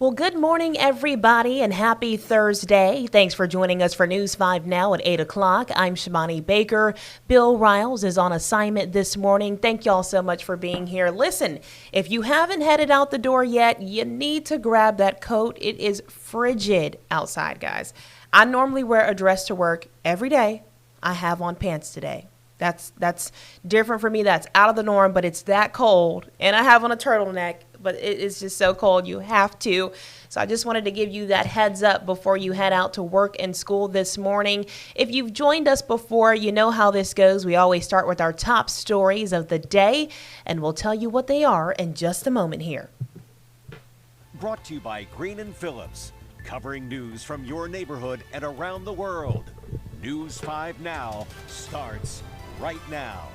Well, good morning, everybody, and happy Thursday. Thanks for joining us for News 5 Now at 8 o'clock. I'm Shimani Baker. Bill Riles is on assignment this morning. Thank y'all so much for being here. Listen, if you haven't headed out the door yet, you need to grab that coat. It is frigid outside, guys. I normally wear a dress to work every day. I have on pants today. That's different for me. That's out of the norm, but it's that cold. And I have on a turtleneck, but it is just so cold. You have to. So I just wanted to give you that heads up before you head out to work and school this morning. If you've joined us before, you know how this goes. We always start with our top stories of the day, and we'll tell you what they are in just a moment here. Brought to you by Green and Phillips, covering news from your neighborhood and around the world. News 5 Now starts right now.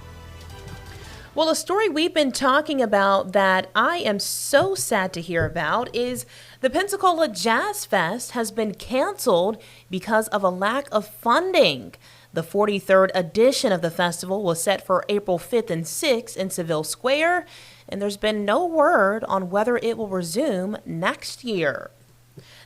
Well, a story we've been talking about that I am so sad to hear about is the Pensacola Jazz Fest has been canceled because of a lack of funding. The 43rd edition of the festival was set for April 5th and 6th in Seville Square, and there's been no word on whether it will resume next year.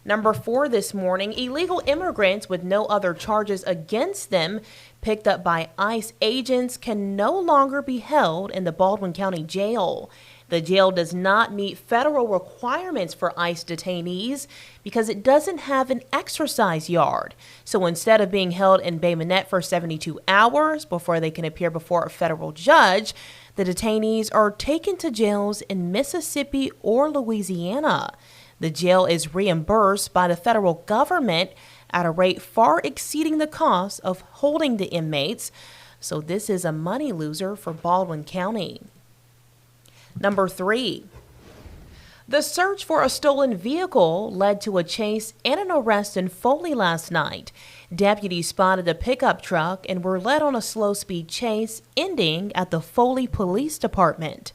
Number 4 this morning, illegal immigrants with no other charges against them picked up by ICE agents can no longer be held in the Baldwin County Jail. The jail does not meet federal requirements for ICE detainees because it doesn't have an exercise yard. So instead of being held in Bay Minette for 72 hours before they can appear before a federal judge, the detainees are taken to jails in Mississippi or Louisiana. The jail is reimbursed by the federal government at a rate far exceeding the cost of holding the inmates. So this is a money loser for Baldwin County. Number 3. The search for a stolen vehicle led to a chase and an arrest in Foley last night. Deputies spotted a pickup truck and were led on a slow-speed chase, ending at the Foley Police Department.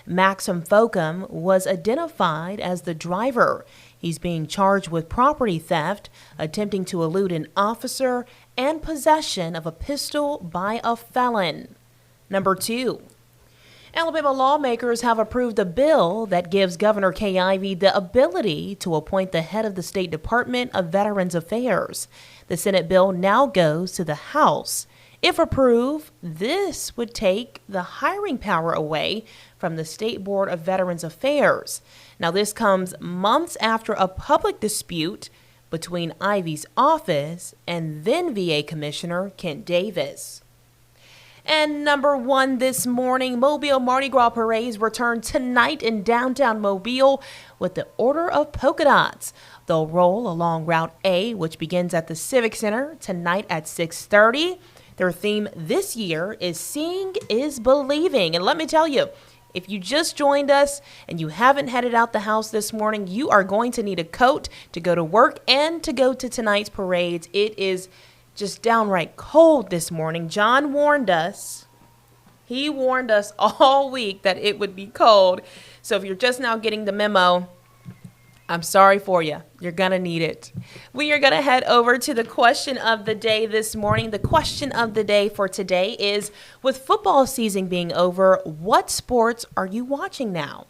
Maxim Fokum was identified as the driver. He's being charged with property theft, attempting to elude an officer, and possession of a pistol by a felon. Number 2. Alabama lawmakers have approved a bill that gives Governor Kay Ivey the ability to appoint the head of the State Department of Veterans Affairs. The Senate bill now goes to the House. If approved, this would take the hiring power away from the State Board of Veterans Affairs. Now, this comes months after a public dispute between Ivey's office and then VA Commissioner Kent Davis. And number 1 this morning, Mobile Mardi Gras parades return tonight in downtown Mobile with the Order of Polka Dots. They'll roll along Route A, which begins at the Civic Center tonight at 6:30. Their theme this year is Seeing is Believing. And let me tell you, if you just joined us and you haven't headed out the house this morning, you are going to need a coat to go to work and to go to tonight's parades. It is just downright cold this morning. John warned us. He warned us all week that it would be cold. So if you're just now getting the memo, I'm sorry for you. You're going to need it. We are going to head over to the question of the day this morning. The question of the day for today is, with football season being over, what sports are you watching now?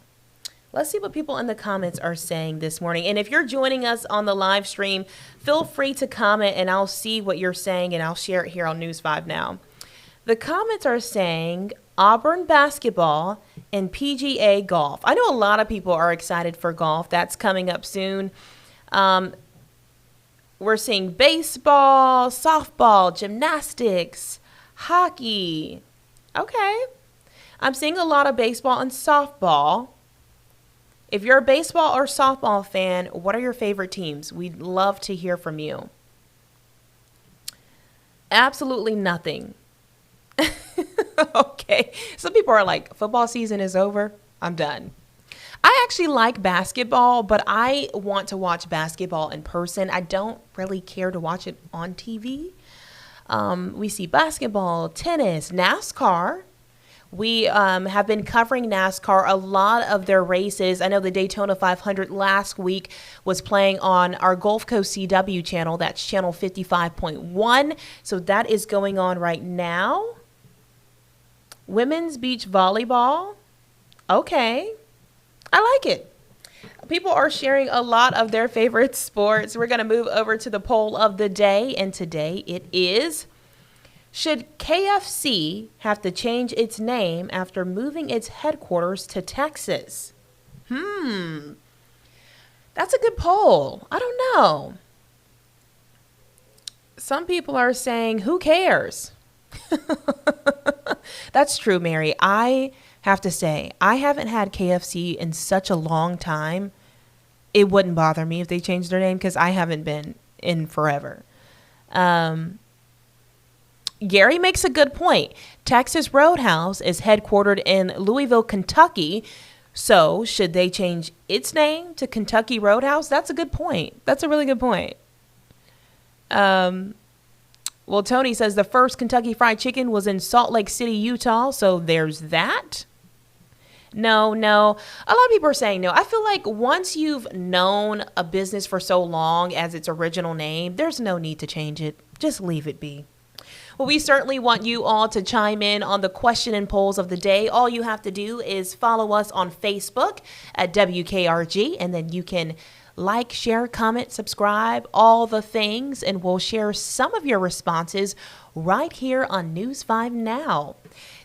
Let's see what people in the comments are saying this morning. And if you're joining us on the live stream, feel free to comment and I'll see what you're saying and I'll share it here on News 5 Now. The comments are saying Auburn basketball and PGA golf. I know a lot of people are excited for golf. That's coming up soon. We're seeing baseball, softball, gymnastics, hockey. Okay. I'm seeing a lot of baseball and softball. If you're a baseball or softball fan, what are your favorite teams? We'd love to hear from you. Absolutely nothing. Okay. Some people are like, football season is over. I'm done. I actually like basketball, but I want to watch basketball in person. I don't really care to watch it on TV. We see basketball, tennis, NASCAR. We have been covering NASCAR, a lot of their races. I know the Daytona 500 last week was playing on our Gulf Coast CW channel. That's channel 55.1. So that is going on right now. Women's beach volleyball. Okay. I like it. People are sharing a lot of their favorite sports. We're going to move over to the poll of the day, and today it is: should KFC have to change its name after moving its headquarters to Texas? That's a good poll. I don't know. Some people are saying, who cares? That's true, Mary. I have to say, I haven't had KFC in such a long time. It wouldn't bother me if they changed their name because I haven't been in forever. Gary makes a good point. Texas Roadhouse is headquartered in Louisville, Kentucky. So should they change its name to Kentucky Roadhouse? That's a good point. That's a really good point. Well, Tony says the first Kentucky Fried Chicken was in Salt Lake City, Utah. So there's that. No. A lot of people are saying no. I feel like once you've known a business for so long as its original name, there's no need to change it. Just leave it be. Well, we certainly want you all to chime in on the question and polls of the day. All you have to do is follow us on Facebook at WKRG, and then you can like, share, comment, subscribe, all the things, and we'll share some of your responses right here on News 5 Now.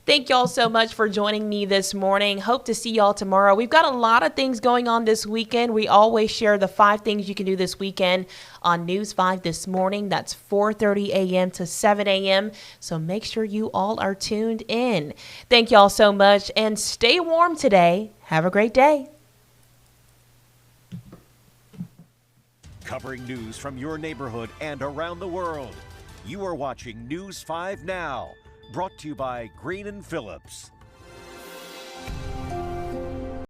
Thank y'all so much for joining me this morning. Hope to see y'all tomorrow. We've got a lot of things going on this weekend. We always share the 5 things you can do this weekend on News 5 this morning. That's 4:30 a.m. to 7 a.m. So make sure you all are tuned in. Thank y'all so much, and stay warm today. Have a great day. Covering news from your neighborhood and around the world. You are watching News 5 Now, brought to you by Green & Phillips.